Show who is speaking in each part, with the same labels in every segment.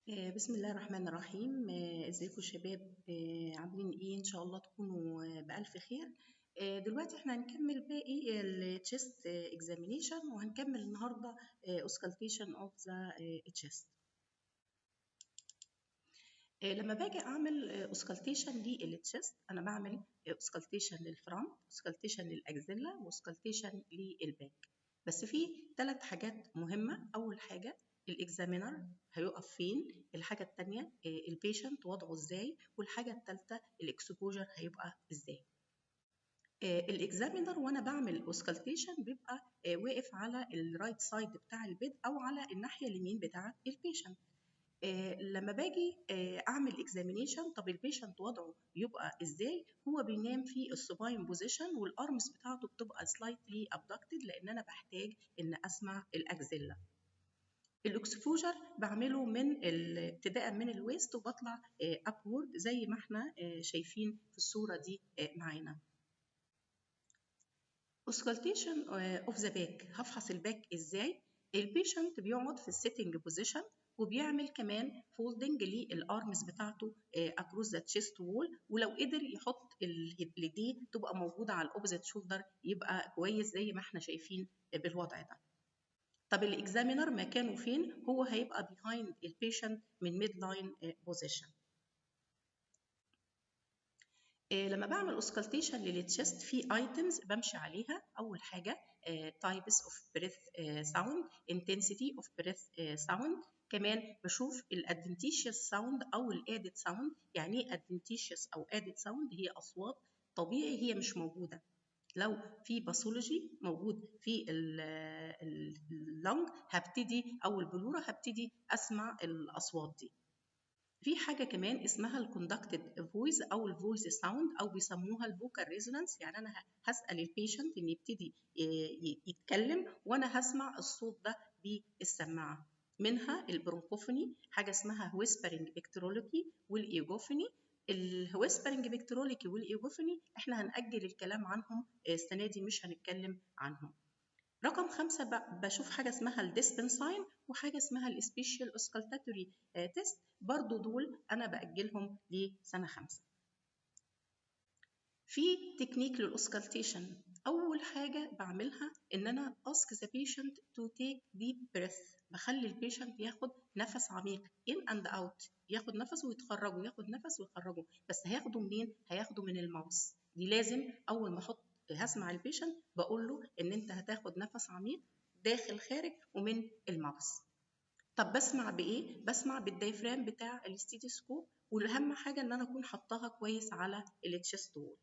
Speaker 1: بسم الله الرحمن الرحيم. ازيكم شباب؟ عاملين ايه؟ ان شاء الله تكونوا بألف خير. دلوقتي احنا هنكمل باقي التشيست اكزامينيشن، وهنكمل النهارده auscultation of the chest. لما باجي اعمل auscultation للتشيست انا بعمل auscultation للفرونت، auscultation للاكزيلا، واuscultation للباك. بس في 3 حاجات مهمه. اول حاجه الاكزامينر هيقف فين، الحاجه الثانيه البيشنت وضعه ازاي، والحاجه الثالثه الاكسبوجر هيبقى ازاي. الاكزامينر وانا بعمل اوسكالتيشن بيبقى واقف على الرايت سايد بتاع البيد او على الناحيه اليمين بتاعه البيشنت. لما باجي اعمل اكزامينيشن، طب البيشنت وضعه يبقى ازاي؟ هو بينام في السوباين بوزيشن والارمز بتاعته بتبقى سلايتلي ابدكتد، لان انا بحتاج ان اسمع الاكزيلا. الاكسبوجر بعمله من ابتداء من الويست وبطلع ابورد زي ما احنا شايفين في الصوره دي معانا. auscultation of the back، هفحص الباك ازاي؟ البيشنت بيقعد في السيتنج بوزيشن وبيعمل كمان فولدنج للارمز بتاعته across the chest wall، ولو قدر يحط اليديه تبقى موجوده على الاوبزيت شولدر يبقى كويس زي ما احنا شايفين بالوضع ده. طب الاكزامينر مكانه فين؟ هو هيبقى behind البيشنت من ميد لاين بوزيشن. لما بعمل auscultation للتشست في ايتمز بمشي عليها. اول حاجه types of breath sound، intensity of breath sound. كمان بشوف الادفنتيشيوس ساوند او الادد ساوند. يعني ايه ادفنتيشيوس او ادد ساوند؟ هي اصوات طبيعي هي مش موجوده. لو في باثولوجي موجود في اللنج هبتدي او البلوره هبتدي اسمع الاصوات دي. في حاجة كمان اسمها الكوندكتد فويس أو الفويس ساوند أو بيسموها الفوكال ريزونانس. يعني أنا هسأل البيشنت إن يبتدي يتكلم وأنا هسمع الصوت ده بالسماعة. منها البرونكوفوني، حاجة اسمها ويسبرنج بكترولوجي والإيجوفوني. الويسبرنج بكترولوجي والإيجوفوني إحنا هنأجل الكلام عنهم السنة دي، مش هنتكلم عنهم. رقم 5 بشوف حاجة اسمها الديسبنساين وحاجة اسمها السبيشال اوسكالتاتوري تيست، برضو دول أنا بأجلهم لسنة 5. في تكنيك للأوسكالتيشن. أول حاجة بعملها إن أنا ask the patient to take deep breath، بخلي البيشنت ياخد نفس عميق in and out، ياخد نفس ويتخرجه، ياخد نفس ويخرجه. بس هياخده منين؟ هياخده من الماوس. دي لازم أول ما هسمع البيشنت بقول له ان انت هتاخد نفس عميق داخل خارج ومن الماوس. طب بسمع بايه؟ بسمع بالدايفرام بتاع الاستيتوسكوب، والاهم حاجه ان انا اكون حطاها كويس على التشست وول.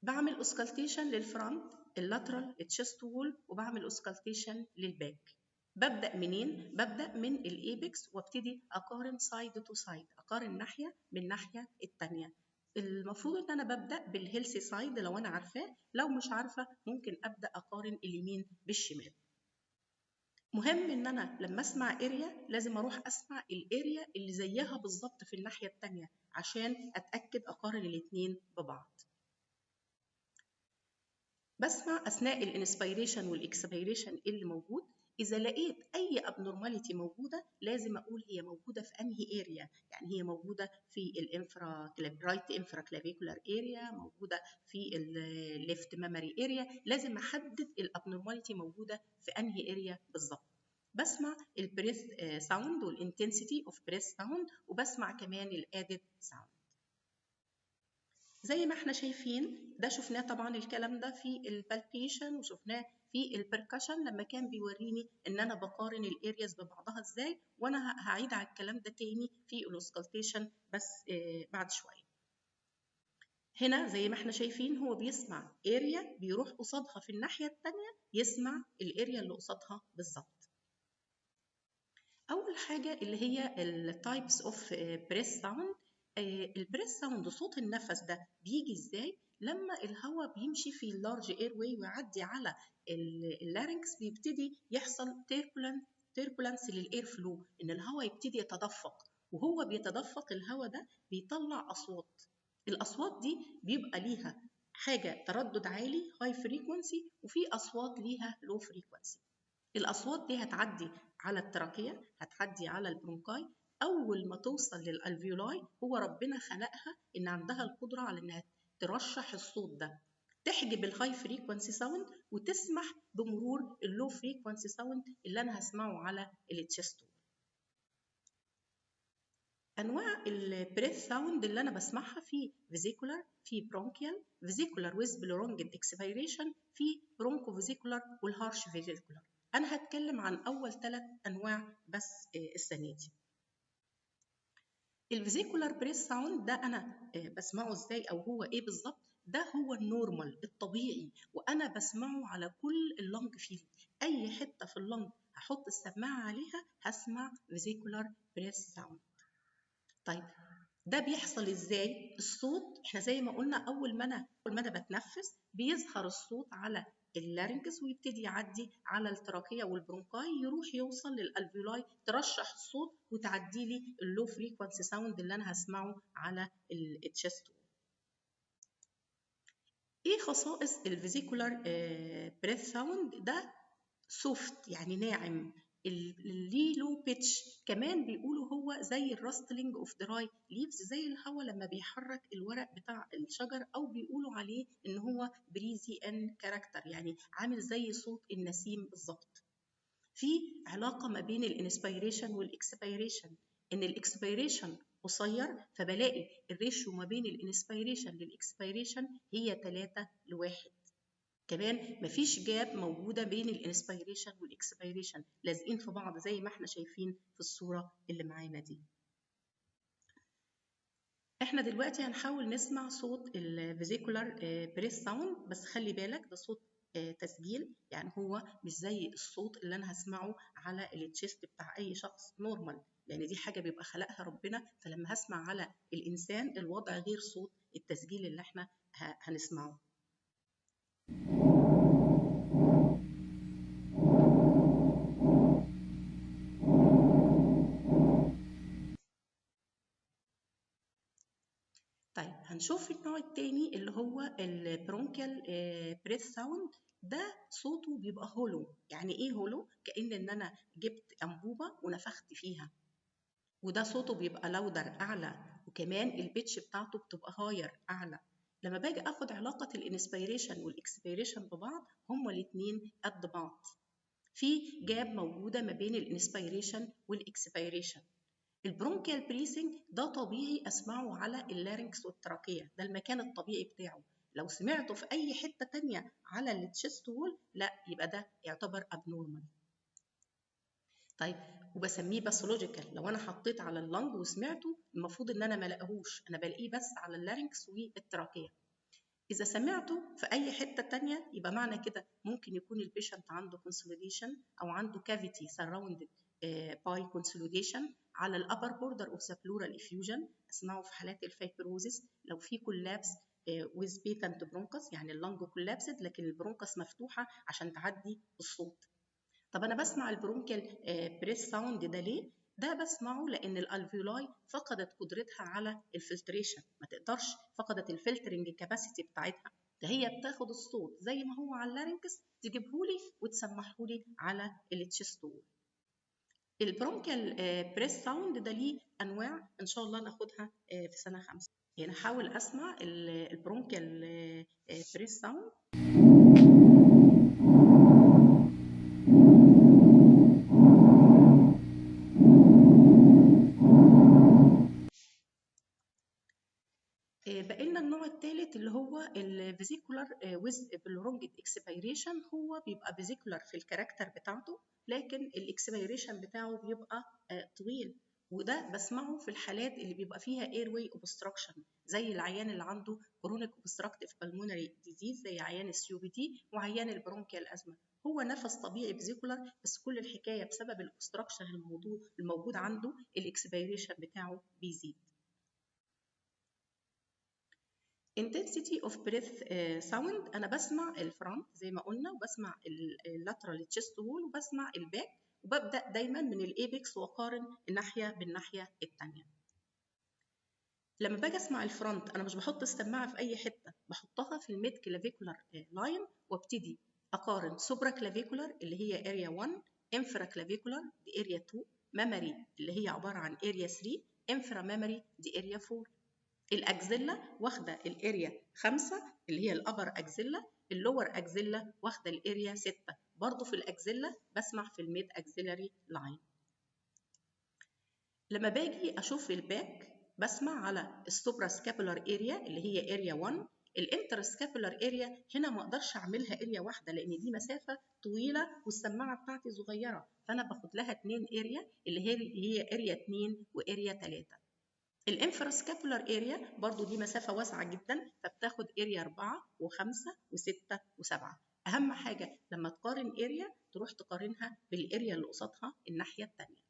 Speaker 1: بعمل اوسكالتيشن للفرونت، اللاترال، التشست وول، وبعمل اوسكالتيشن للباك. ببدا منين؟ ببدا من الايبكس وابتدي اقارن سايد تو سايد، اقارن ناحيه من الناحيه الثانيه. المفروض ان انا ببدا بالهيلثي سايد لو انا عارفاه، لو مش عارفه ممكن ابدا اقارن اليمين بالشمال. مهم ان انا لما اسمع اريا لازم اروح اسمع الاريا اللي زيها بالظبط في الناحيه الثانيه عشان اتاكد اقارن الاثنين ببعض. بسمع اثناء الانسبيريشن والاكسبيريشن اللي موجود. اذا لقيت اي ابنورماليتي موجوده لازم اقول هي موجوده في انهي اريا. يعني هي موجوده في الانفرا رايت انفرا كلافيكولار اريا، موجوده في الليفت ميموري اريا. لازم احدد الابنورماليتي موجوده في انهي اريا بالظبط. بسمع البريث ساوند والانتنسيتي اوف بريث ساوند، وبسمع كمان الادد ساوند. زي ما احنا شايفين ده شفناه طبعا الكلام ده في البالبيشن، وشفناه في البركشن لما كان بيوريني ان انا بقارن الارياز ببعضها ازاي. وانا هعيد على الكلام ده تاني في الاوسكالتيشن بس بعد شويه. هنا زي ما احنا شايفين هو بيسمع اريا بيروح قصادها في الناحيه الثانيه يسمع الاريا اللي قصادها بالظبط. اول حاجه اللي هي التايبس اوف بريث ساوند. البريث ساوند صوت النفس ده بيجي ازاي؟ لما الهواء بيمشي في اللارج اير واي ويعدي على اللارynx بيبتدي يحصل تيربولانس للاير فلو، ان الهواء يبتدي يتدفق، وهو بيتدفق الهواء ده بيطلع اصوات. الاصوات دي بيبقى ليها حاجه تردد عالي هاي فريكونسي، وفي اصوات ليها لو فريكونسي. الأصوات دي هتعدي على التراكية، هتعدي على البرونكاي. أول ما توصل للألفيولاي هو ربنا خلقها إن عندها القدرة على إنها ترشح الصوت ده، تحجب الهاي فريكوانسي ساوند وتسمح بمرور اللو فريكوانسي ساوند اللي أنا هسمعه على التشست. انواع البريث ساوند اللي انا بسمعها في فيزيكولار، في برونكيال، فيزيكولار ويز بلورونجد اكسبيريشن، في برونكو فيزيكولار والهارش فيزيكولار. انا هتكلم عن اول 3 انواع بس السنه دي. الفيزيكولار بريث ساوند ده انا بسمعه ازاي او هو ايه بالظبط؟ ده هو النورمال الطبيعي، وانا بسمعه على كل اللنج فيلد. اي حته في اللنج هحط السماعه عليها هسمع فيزيكولار بريث ساوند. طيب ده بيحصل ازاي؟ الصوت احنا زي ما قلنا اول ما انا بتنفس بيظهر الصوت على اللارنكس ويبتدي يعدي على التراكيه والبرونكاي، يروح يوصل للالفيولاي ترشح الصوت وتعدي لي اللو فريكوانسي ساوند اللي انا هسمعه على التشست. ايه خصائص الفيزيكولار بريث ساوند؟ ده سوفت يعني ناعم، ليه لو بيتش، كمان بيقولوا هو زي الراستلينج اوف دراي ليفز، زي الهواء لما بيحرك الورق بتاع الشجر، او بيقولوا عليه ان هو بريزي ان كاركتر، يعني عامل زي صوت النسيم بالظبط. في علاقه ما بين الانسبيريشن والاكسبيريشن، ان الاكسبيريشن قصير فبلاقي الريشيو ما بين الانسبيريشن للاكسبيريشن هي 3:1. كمان مفيش جاب موجودة بين الانسبيريشن والاكسبيريشن، لازقين في بعض زي ما احنا شايفين في الصورة اللي معانا دي. احنا دلوقتي هنحاول نسمع صوت الفيزيكولار بريس ساوند، بس خلي بالك ده صوت تسجيل، يعني هو مش زي الصوت اللي انا هسمعه على التشيست بتاع اي شخص نورمال، لان دي حاجة بيبقى خلقها ربنا، فلما هسمع على الانسان الوضع غير صوت التسجيل اللي احنا هنسمعه. طيب هنشوف النوع التاني اللي هو البرونكيال بريث ساوند. ده صوته بيبقى هولو. يعني ايه هولو؟ كأن ان انا جبت انبوبة ونفخت فيها، وده صوته بيبقى لاودر اعلى، وكمان البيتش بتاعته بتبقى هاير اعلى. لما باجي اخد علاقة الانسبيريشن والاكسبيريشن ببعض هما الاتنين قد بعض، في جاب موجودة ما بين الانسبيريشن والاكسبيريشن. البرونكيال بريسنج ده طبيعي اسمعه على اللارنكس والتراكية، ده المكان الطبيعي بتاعه. لو سمعته في اي حتة تانية على التشست وول لا، يبقى ده يعتبر ابنورمال. طيب وبسميه باثولوجيكال، لو انا حطيت على اللنج وسمعته المفروض ان انا ما الاقيهوش، انا بلاقيه بس على اللارنكس والتراكية. إذا سمعته في أي حتة تانية يبقى معنى كده ممكن يكون البيشنت عنده consolidation أو عنده cavity surrounded by consolidation على الأبر border of the pleural effusion. أسمعه في حالات الفايبروزيس لو في collapse with patent bronchus، يعني اللنج collapsed لكن البرونكس مفتوحة عشان تعدي الصوت. طب أنا بسمع البرونكيال بريس ساوند ده ليه؟ ده بسمعه لأن الألفيولاي فقدت قدرتها على الفلتريشن، ما تقدرش، فقدت الفلترنج كاباسيتي بتاعتها، ده هي بتاخد الصوت زي ما هو على اللارنكس تجيبهولي وتسمحهولي على التشست وول. البرونكيال بريس ساوند ده ليه أنواع إن شاء الله ناخدها في سنة 5. يعني أحاول أسمع البرونكيال بريس ساوند. بقينا النوع الثالث اللي هو الفيزيكولار ويز بلورونجد اكسبيريشن. هو بيبقى فيزيكولار في الكاركتر بتاعته لكن الاكسبيريشن بتاعه بيبقى طويل، وده بسمعه في الحالات اللي بيبقى فيها اير واي اوبستراكشن، زي العيان اللي عنده كرونيك اوبستراكتيف بالمونري ديزيز زي عيان السي بي دي وعيان البرونكيال ازمه. هو نفس طبيعي فيزيكولار، بس كل الحكايه بسبب الاوبستراكشن الموجود عنده الاكسبيريشن بتاعه بيزيد. intensity of breath sound، أنا بسمع الفرونت زي ما قلنا، وبسمع اللاترال تشيست وول، وبسمع الباك، وببدأ دايما من الإيبكس وأقارن الناحية بالناحية التانية. لما باجي أسمع الفرونت أنا مش بحط السماعة في أي حتة، بحطها في الميد كلافيكولار لاين وابتدي اقارن سوبرا كلافيكولار اللي هي اريا 1، انفرا كلافيكولار دي اريا 2، ميموري اللي هي عباره عن اريا 3، انفرا ميموري دي اريا 4. الاكزيلا واخده الاريا 5 اللي هي الابر اكزيلا، اللور اكزيلا واخده الاريا 6. برضو في الاكزيلا بسمع في الميد اكزيلاري لاين. لما باجي اشوف الباك بسمع على السوبرا سكابولار اريا اللي هي اريا 1. الانتر سكابولار اريا هنا ما اقدرش اعملها اريا واحده لان دي مسافه طويله والسماعه بتاعتي صغيره، فانا باخد لها 2 اريا اللي هي اريا 2 واريا 3. الانفراسكابولار اريا برضو دي مسافه واسعه جدا، فبتاخد اريا 4 و5 و6 و7. اهم حاجه لما تقارن اريا تروح تقارنها بالاريا اللي قصادها الناحيه الثانيه.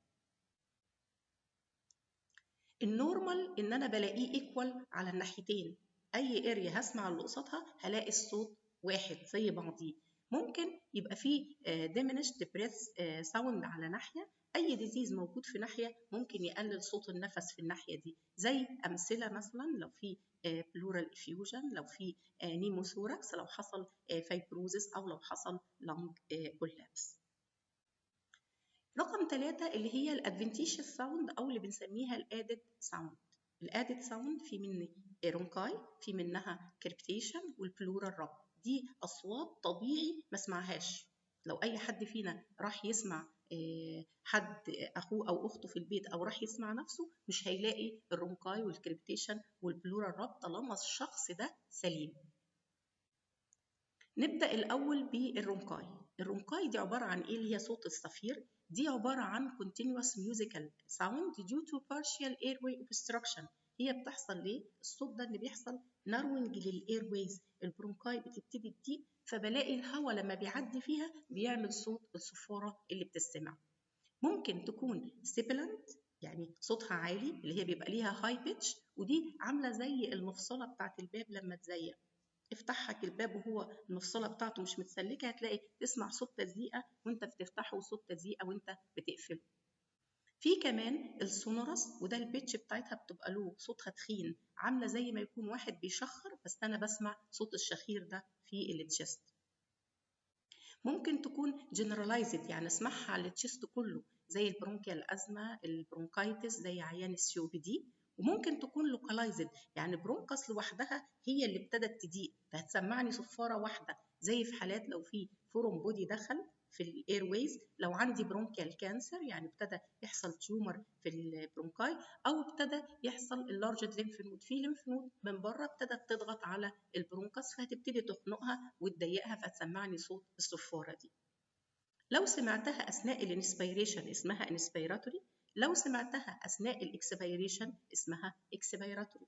Speaker 1: النورمال ان انا بلاقيه ايكوال على الناحيتين، اي اريا هسمع اللي قصادها هلاقي الصوت واحد زي بعضيه. ممكن يبقى فيه diminished breath sound على ناحيه، اي ديزيز موجود في ناحيه ممكن يقلل صوت النفس في الناحيه دي، زي امثله مثلا لو في pleural effusion، لو في نيموثوركس، لو حصل فايبروزس، او لو حصل lung collapse. رقم 3 اللي هي الادفنتيشيوس ساوند او اللي بنسميها الادد ساوند. الادد ساوند في من رونكاي، في منها كريبتيشن والبلورال رب. دي اصوات طبيعي ما اسمعهاش. لو اي حد فينا راح يسمع حد اخوه او اخته في البيت او راح يسمع نفسه مش هيلاقي الرونكاي والكريبتيشن والبلورال رب طالما الشخص ده سليم. نبدأ الأول بالرونكاي. الرونكاي دي عبارة عن إيه؟ اللي هي صوت الصفير. دي عبارة عن continuous musical sound due to partial airway obstruction. هي بتحصل ليه؟ الصوت ده اللي بيحصل narrowing للإيرويز، البرونكاي بتبتدي تضيق، فبلاقي الهواء لما بيعدي فيها بيعمل صوت الصفارة اللي بتستمع. ممكن تكون سيبلنت يعني صوتها عالي اللي هي بيبقى ليها هاي بيتش، ودي عاملة زي المفصلة بتاعت الباب لما تزيق، افتحك الباب وهو المفصله بتاعته مش متسلكه هتلاقي تسمع صوت تزييقه وانت بتفتحه وصوت تزييقه وانت بتقفله. في كمان السونورس، وده البيتش بتاعتها بتبقى له صوتها تخين، عامله زي ما يكون واحد بيشخر بس انا بسمع صوت الشخير ده في التشست. ممكن تكون جنرالايزد يعني اسمعها على التشست كله زي البرونكيال ازمه، البرونكايتس، زي عيان السي او بي دي. وممكن تكون لوكالايزد يعني برونكاس لوحدها هي اللي ابتدت تضيق فهتسمعني صفاره واحده، زي في حالات لو في فورم بودي دخل في الايرويز، لو عندي برونكيال كانسر يعني ابتدى يحصل تيومر في البرونكاي، او ابتدى يحصل اللارجد ليمف نود في ليمف نود من بره ابتدت تضغط على البرونكاس فهتبتدي تخنقها وتضيقها فتسمعني صوت الصفاره دي. لو سمعتها اثناء الانسبيريشن اسمها انسبيراتوري، لو سمعتها اثناء الاكسبيريشن اسمها اكسبيراتوري.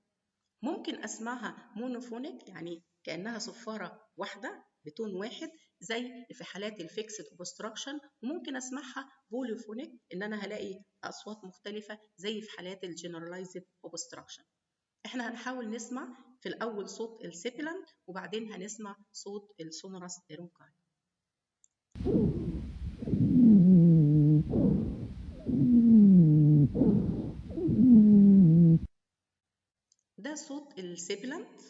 Speaker 1: ممكن اسمعها مونوفونيك يعني كانها صفاره واحده بتون واحد زي في حالات الفيكسد اوبستراكشن، وممكن اسمعها بوليفونيك ان انا هلاقي اصوات مختلفه زي في حالات الجنرالايزد اوبستراكشن. احنا هنحاول نسمع في الاول صوت السيبيلانت وبعدين هنسمع صوت السونورس رونكاي. ده صوت السيبيلانت.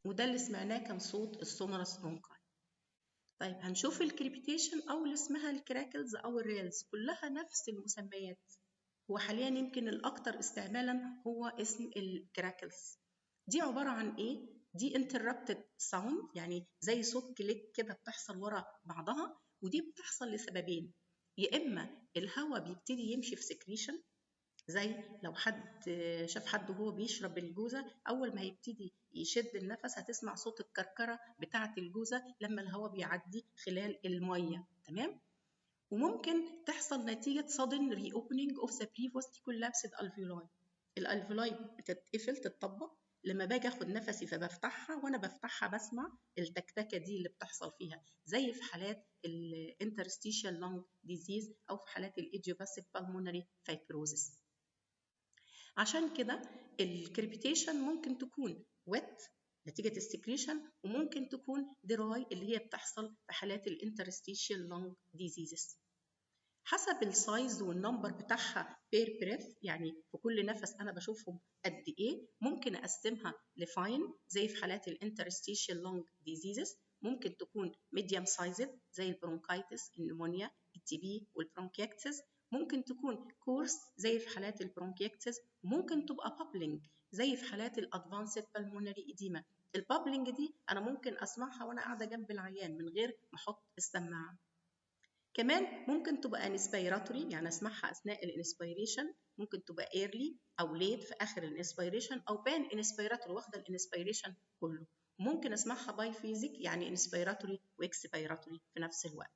Speaker 1: وده اللي سمعناه كان صوت السونورس رونكاي. طيب هنشوف الكريبيتيشن او اللي اسمها الكراكلز او الريلز، كلها نفس المسميات. هو حاليا يمكن الاكثر استعمالا هو اسم الكراكلز. دي عباره عن ايه؟ دي interrupted sound يعني زي صوت كليك كده بتحصل ورا بعضها، ودي بتحصل لسببين. يا اما الهواء بيبتدي يمشي في سكريشن، زي لو حد شاف حد وهو بيشرب الجوزة أول ما هيبتدي يشد النفس هتسمع صوت الكركرة بتاعة الجوزة لما الهواء بيعدي خلال المية، تمام؟ وممكن تحصل نتيجة sudden reopening of the previously collapsed alveoli. الالفيولاي بتتقفل تتطبق، لما باجي اخد نفسي فبفتحها، وانا بفتحها بسمع التكتكه دي اللي بتحصل فيها زي في حالات الانترستيشال لونج ديزيز او في حالات الايديوباثيك بالمونري فايبروزيس. عشان كده الكريبيتيشن ممكن تكون ويت نتيجة السكريشن، وممكن تكون دراي اللي هي بتحصل في حالات الانترستيشال لونج ديزيزز. حسب السايز والنمبر بتاعها بير بريث، يعني في كل نفس انا بشوفهم قد ايه. ممكن اقسمها لفاين زي في حالات الانترستيشال لونج ديزيزز، ممكن تكون ميديوم سايزد زي البرونكايتس، النمونيا، التي بي والبرونكيكتس. ممكن تكون كورس زي في حالات البرونكيكتس، وممكن تبقى بابلينج زي في حالات الادفانسد بالمونري اديما. البابلينج دي انا ممكن اسمعها وانا قاعده جنب العيان من غير ما احط السماعه. كمان ممكن تبقى انسبيراتوري، يعني اسمعها اثناء الانسبيريشن، ممكن تبقى ايرلي او ليت في اخر الانسبيريشن، او بان انسبيراتوري واخده الانسبيريشن كله. ممكن اسمعها باي فيزيك، يعني انسبيراتوري واكسبيراتوري في نفس الوقت.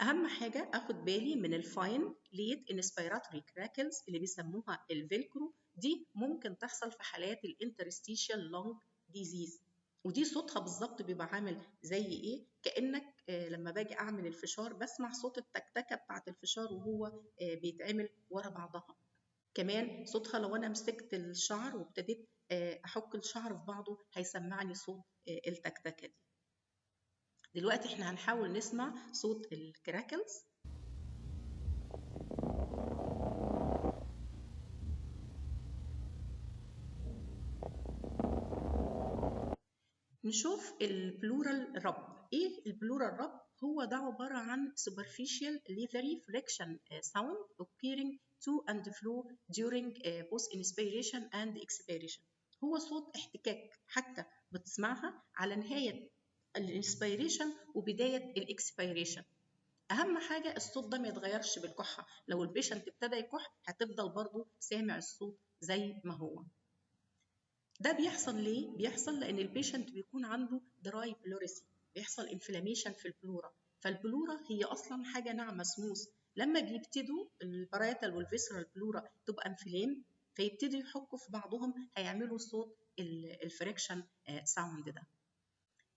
Speaker 1: اهم حاجه اخد بالي من الفاين ليت انسبيراتوري كراكلز اللي بيسموها الفيلكرو، دي ممكن تحصل في حالات الانترستيشال لونج ديزيز، ودي صوتها بالظبط بيبقى عامل زي ايه، كانك لما باجي اعمل الفشار بسمع صوت التكتكه بتاعت الفشار وهو بيتعمل ورا بعضها. كمان صوتها لو انا مسكت الشعر وابتديت احك الشعر في بعضه هيسمعني صوت التكتكه دي. دلوقتي احنا هنحاول نسمع صوت الكراكلز. نشوف البلورال رب. ايه البلورال رب؟ هو ده عبارة عن superficial leathery friction sound occurring to and fro during both inspiration and expiration. هو صوت احتكاك حتى بتسمعها على نهاية الانسبيريشن وبداية الاكسبيريشن. اهم حاجه الصوت ده ما يتغيرش بالكحه، لو البيشنت ابتدى يكح هتفضل برضو سامع الصوت زي ما هو. ده بيحصل ليه؟ بيحصل لان البيشنت بيكون عنده دراي بلوريسي، بيحصل انفلاميشن في البلورا، فالبلورا هي اصلا حاجه ناعمه سموث، لما بيبتدوا الباريتال والفيسرال بلورا تبقى انفلام فيبتدوا يحكوا في بعضهم هيعملوا صوت الفريكشن ساوند ده.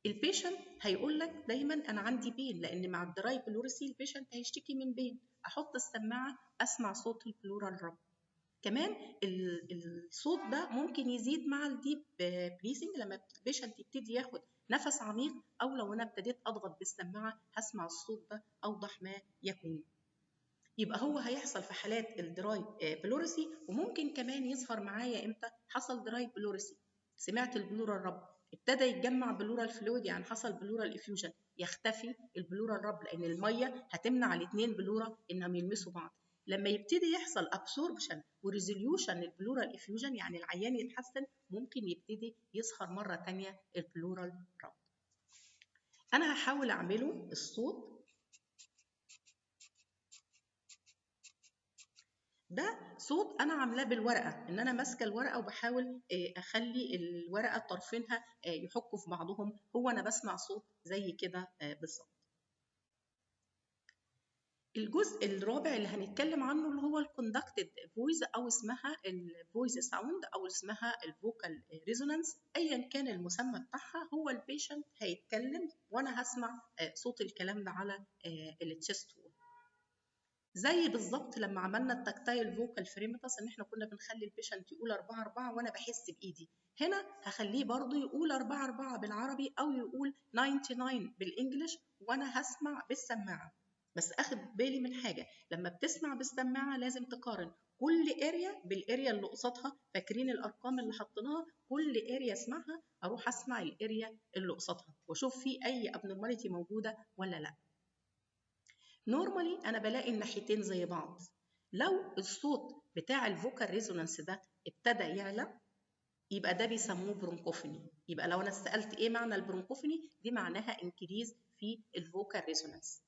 Speaker 1: البيشنت هيقول لك دايما انا عندي بين، لان مع الدراي بلوريسي البيشنت هيشتكي من بين، احط السماعه اسمع صوت البلورال رب. كمان الصوت ده ممكن يزيد مع الديب بريسنج، لما البيشنت يبتدي ياخد نفس عميق، او لو انا ابتديت اضغط بالسماعه هسمع الصوت ده اوضح ما يكون. يبقى هو هيحصل في حالات الدراي بلوريسي، وممكن كمان يظهر معايا امتى حصل دراي بلوريسي، سمعت البلورال رب، ابتدى يتجمع بلورال فلويد، يعني حصل بلورال افيوجن، يختفي البلورال رب لان الميه هتمنع الاثنين بلورا انهم يلمسوا بعض. لما يبتدي يحصل ابسوربشن وريزوليوشن البلورال افيوجن، يعني العيان يتحسن، ممكن يبتدي يظهر مره ثانيه البلورال رب. انا هحاول اعمله الصوت ده، صوت انا عاملاه بالورقه، ان انا ماسكه الورقه وبحاول اخلي الورقه طرفينها يحكوا في بعضهم، هو انا بسمع صوت زي كده بالظبط. الجزء الرابع اللي هنتكلم عنه اللي هو الكوندكتد فويس، او اسمها الفويس ساوند، او اسمها الفوكال ريزونانس، ايا كان المسمى بتاعها. هو البيشنت هيتكلم وانا هسمع صوت الكلام ده على التشست وول، زي بالظبط لما عملنا التكتايل فوكال فريمتس، ان احنا كنا بنخلي البيشنت يقول 4-4 وانا بحس بايدي. هنا هخليه برضو يقول 4-4 بالعربي، او يقول 99 بالانجلش وانا هسمع بالسماعه. بس اخد بالي من حاجه، لما بتسمع بالسماعه لازم تقارن كل اريا بالاريا اللي قصادها. فاكرين الارقام اللي حطيناها؟ كل اريا اسمعها، اروح اسمع الاريا اللي قصادها واشوف في اي ابنورماليتي موجوده ولا لا. نورمالي انا بلاقي الناحيتين زي بعض. لو الصوت بتاع الفوكال ريزونانس ده ابتدى يعلى يبقى ده بيسموه برونكوفوني. يبقى لو انا سالت ايه معنى البرونكوفوني، دي معناها انكريز في الفوكال ريزونانس.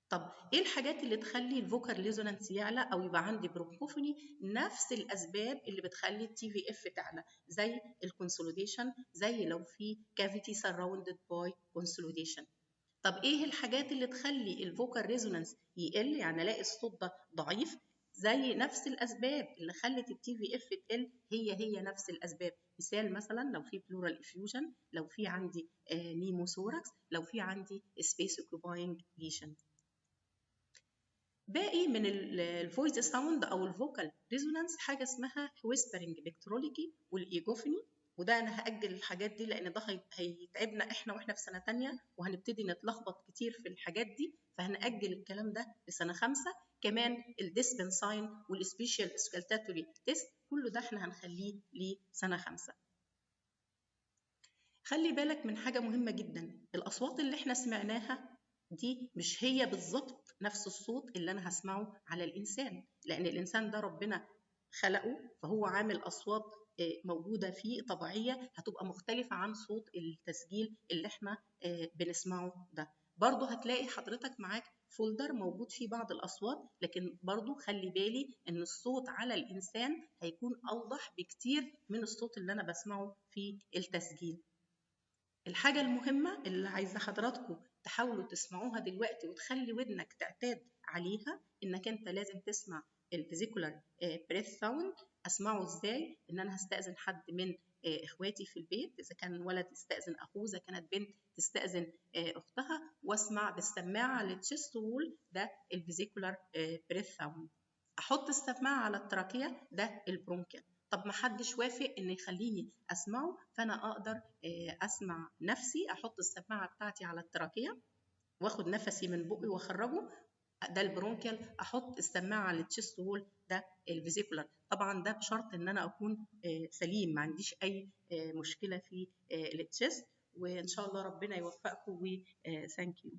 Speaker 1: طب ايه الحاجات اللي تخلي الفوكال ريزونانس يعلى او يبقى عندي برونكوفوني؟ نفس الاسباب اللي بتخلي التي في اف تعلى، زي الكونسوليديشن، زي لو في كافيتي سراوندد باي كونسوليديشن. طب ايه الحاجات اللي تخلي الفوكال ريزونانس يقل، يعني الاقي الصوت ده ضعيف؟ زي نفس الاسباب اللي خلت التي في اف تقل، هي نفس الاسباب. مثال مثلا لو في بلورال افيوجن، لو في عندي نيموثوركس، لو في عندي سبيس اوكيباينج ليشن. باقي من الفويس ساوند او الفوكال ريزونانس حاجه اسمها ويسبرنج بكترولوجي والايجوفوني وده انا هاجل الحاجات دي لان ده هيتعبنا احنا واحنا في سنه تانية، وهنبتدي نتلخبط كتير في الحاجات دي، فهنأجل الكلام ده لسنه 5. كمان الديسبن ساين والسبيشال اسكالتاتوري تيست كله ده احنا هنخليه لسنه 5. خلي بالك من حاجه مهمه جدا، الاصوات اللي احنا سمعناها دي مش هي بالظبط نفس الصوت اللي انا هسمعه على الانسان، لان الانسان ده ربنا خلقه فهو عامل اصوات موجوده فيه طبيعيه هتبقى مختلفه عن صوت التسجيل اللي احنا بنسمعه ده. برضو هتلاقي حضرتك معاك فولدر موجود فيه بعض الاصوات، لكن برضو خلي بالي ان الصوت على الانسان هيكون اوضح بكتير من الصوت اللي انا بسمعه في التسجيل. الحاجة المهمة اللي عايزة حضراتكم تحاولوا تسمعوها دلوقتي وتخلي ودنك تعتاد عليها، انك انت لازم تسمع الفيزيكولار بريث ساوند. اسمعه ازاي؟ ان انا هستأذن حد من اخواتي في البيت، اذا كان ولد يستأذن اخوه، اذا كانت بنت تستأذن اختها، واسمع بالسماعة للتشيست وول، ده الفيزيكولار بريث ساوند. احط السماعة على التراكية، ده البرونكيال. طب ما حدش وافق ان يخليني اسمعه، فانا اقدر اسمع نفسي، احط السماعه بتاعتي على التراكيه واخد نفسي من بقي واخرجه، ده البرونكيال. احط السماعه على التشيست وول، ده الفيزيكولار. طبعا ده بشرط ان انا اكون سليم، ما عنديش اي مشكله في التشيست. وان شاء الله ربنا يوفقكم، و ثانك يو.